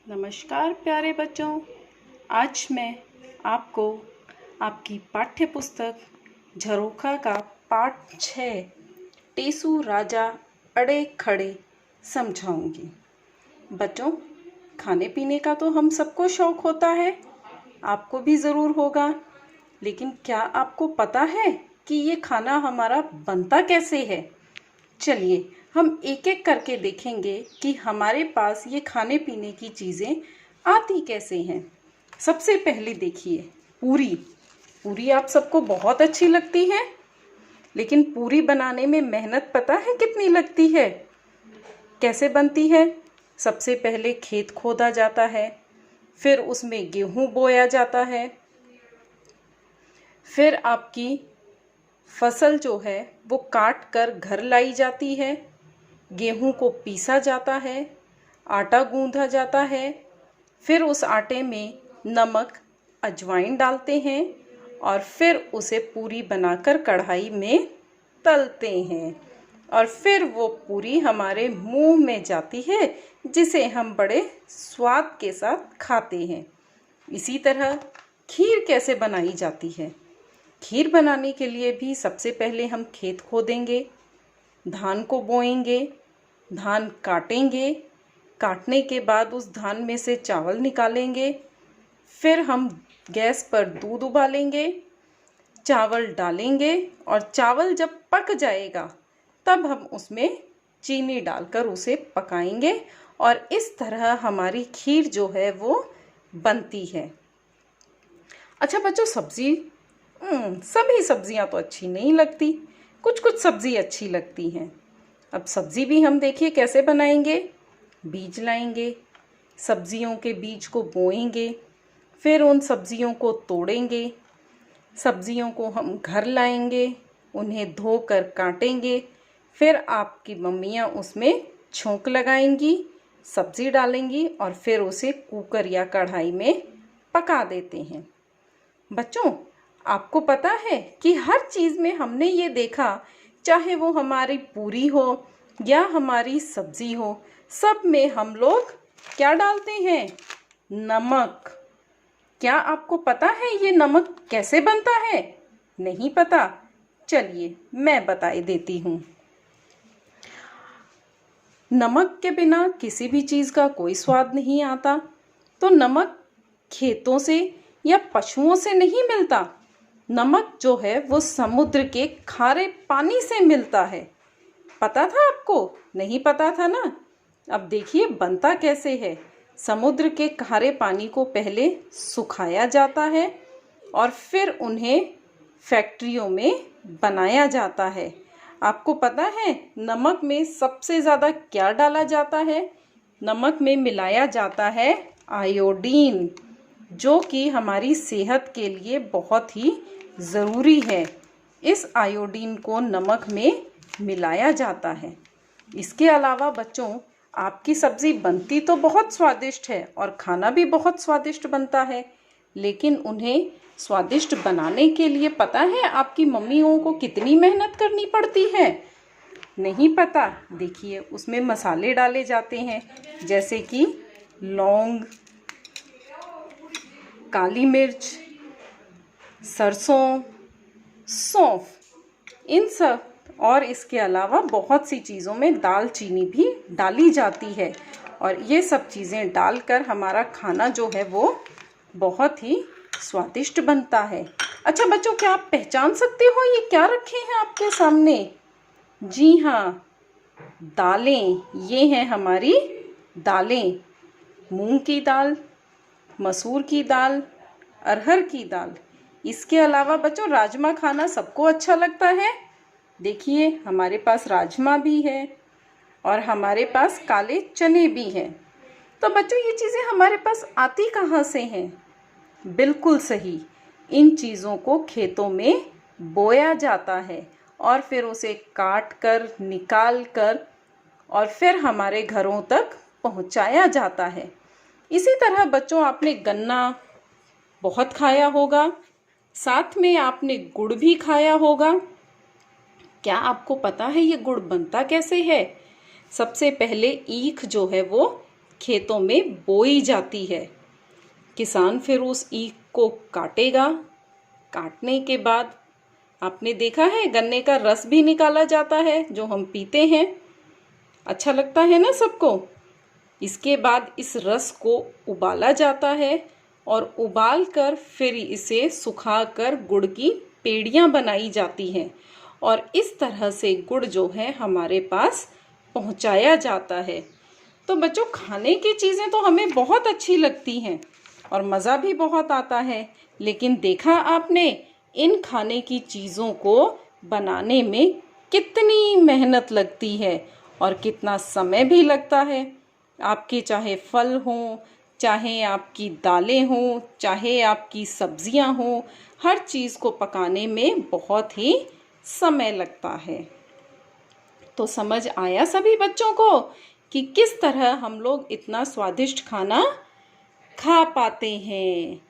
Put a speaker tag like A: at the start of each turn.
A: नमस्कार प्यारे बच्चों। आज मैं आपको आपकी पाठ्य पुस्तक झरोखा का पाठ 6 टेसू राजा अड़े खड़े समझाऊंगी। बच्चों, खाने पीने का तो हम सबको शौक होता है, आपको भी ज़रूर होगा। लेकिन क्या आपको पता है कि ये खाना हमारा बनता कैसे है? चलिए हम एक एक करके देखेंगे कि हमारे पास ये खाने पीने की चीज़ें आती कैसे हैं। सबसे पहले देखिए पूरी। पूरी आप सबको बहुत अच्छी लगती है, लेकिन पूरी बनाने में मेहनत पता है कितनी लगती है? कैसे बनती है? सबसे पहले खेत खोदा जाता है, फिर उसमें गेहूं बोया जाता है, फिर आपकी फसल जो है वो काट कर घर लाई जाती है, गेहूं को पीसा जाता है, आटा गूंधा जाता है, फिर उस आटे में नमक अजवाइन डालते हैं और फिर उसे पूरी बनाकर कढ़ाई में तलते हैं और फिर वो पूरी हमारे मुंह में जाती है, जिसे हम बड़े स्वाद के साथ खाते हैं। इसी तरह खीर कैसे बनाई जाती है? खीर बनाने के लिए भी सबसे पहले हम खेत खोदेंगे, धान को बोएंगे, धान काटेंगे, काटने के बाद उस धान में से चावल निकालेंगे, फिर हम गैस पर दूध उबालेंगे, चावल डालेंगे और चावल जब पक जाएगा तब हम उसमें चीनी डालकर उसे पकाएंगे और इस तरह हमारी खीर जो है वो बनती है। अच्छा बच्चों, सभी सब्जियां तो अच्छी नहीं लगती, कुछ कुछ सब्जी अच्छी लगती हैं। अब सब्जी भी हम देखिए कैसे बनाएंगे। बीज लाएंगे, सब्जियों के बीज को बोएंगे, फिर उन सब्जियों को तोड़ेंगे, सब्जियों को हम घर लाएंगे, उन्हें धोकर काटेंगे, फिर आपकी मम्मियाँ उसमें छोंक लगाएंगी, सब्जी डालेंगी और फिर उसे कुकर या कढ़ाई में पका देते हैं। बच्चों, आपको पता है कि हर चीज़ में हमने ये देखा, चाहे वो हमारी पूरी हो या हमारी सब्जी हो, सब में हम लोग क्या डालते हैं? नमक। क्या आपको पता है ये नमक कैसे बनता है? नहीं पता? चलिए मैं बताई देती हूँ। नमक के बिना किसी भी चीज़ का कोई स्वाद नहीं आता। तो नमक खेतों से या पशुओं से नहीं मिलता। नमक जो है वो समुद्र के खारे पानी से मिलता है। पता था आपको? नहीं पता था ना? अब देखिए बनता कैसे है। समुद्र के खारे पानी को पहले सुखाया जाता है और फिर उन्हें फैक्ट्रियों में बनाया जाता है। आपको पता है नमक में सबसे ज़्यादा क्या डाला जाता है? नमक में मिलाया जाता है आयोडीन, जो कि हमारी सेहत के लिए बहुत ही ज़रूरी है। इस आयोडीन को नमक में मिलाया जाता है। इसके अलावा बच्चों, आपकी सब्ज़ी बनती तो बहुत स्वादिष्ट है और खाना भी बहुत स्वादिष्ट बनता है, लेकिन उन्हें स्वादिष्ट बनाने के लिए पता है आपकी मम्मियों को कितनी मेहनत करनी पड़ती है? नहीं पता? देखिए उसमें मसाले डाले जाते हैं, जैसे कि लौंग, काली मिर्च, सरसों, सौंफ, इन सब और इसके अलावा बहुत सी चीज़ों में दालचीनी भी डाली जाती है और ये सब चीज़ें डालकर हमारा खाना जो है वो बहुत ही स्वादिष्ट बनता है। अच्छा बच्चों, क्या आप पहचान सकते हो ये क्या रखे हैं आपके सामने? जी हाँ, दालें। ये हैं हमारी दालें। मूंग की दाल, मसूर की दाल, अरहर की दाल। इसके अलावा बच्चों राजमा खाना सबको अच्छा लगता है। देखिए हमारे पास राजमा भी है और हमारे पास काले चने भी हैं। तो बच्चों ये चीज़ें हमारे पास आती कहाँ से हैं? बिल्कुल सही, इन चीज़ों को खेतों में बोया जाता है और फिर उसे काट कर, निकाल कर और फिर हमारे घरों तक पहुँचाया जाता है। इसी तरह बच्चों आपने गन्ना बहुत खाया होगा, साथ में आपने गुड़ भी खाया होगा। क्या आपको पता है ये गुड़ बनता कैसे है? सबसे पहले ईख जो है वो खेतों में बोई जाती है। किसान फिर उस ईख को काटेगा। काटने के बाद आपने देखा है गन्ने का रस भी निकाला जाता है जो हम पीते हैं। अच्छा लगता है ना सबको। इसके बाद इस रस को उबाला जाता है और उबाल कर फिर इसे सुखाकर गुड़ की पेड़ियाँ बनाई जाती हैं और इस तरह से गुड़ जो है हमारे पास पहुँचाया जाता है। तो बच्चों, खाने की चीज़ें तो हमें बहुत अच्छी लगती हैं और मज़ा भी बहुत आता है, लेकिन देखा आपने इन खाने की चीज़ों को बनाने में कितनी मेहनत लगती है और कितना समय भी लगता है। आपके चाहे फल हों, चाहे आपकी दालें हों, चाहे आपकी सब्जियां हों, हर चीज़ को पकाने में बहुत ही समय लगता है। तो समझ आया सभी बच्चों को कि किस तरह हम लोग इतना स्वादिष्ट खाना खा पाते हैं।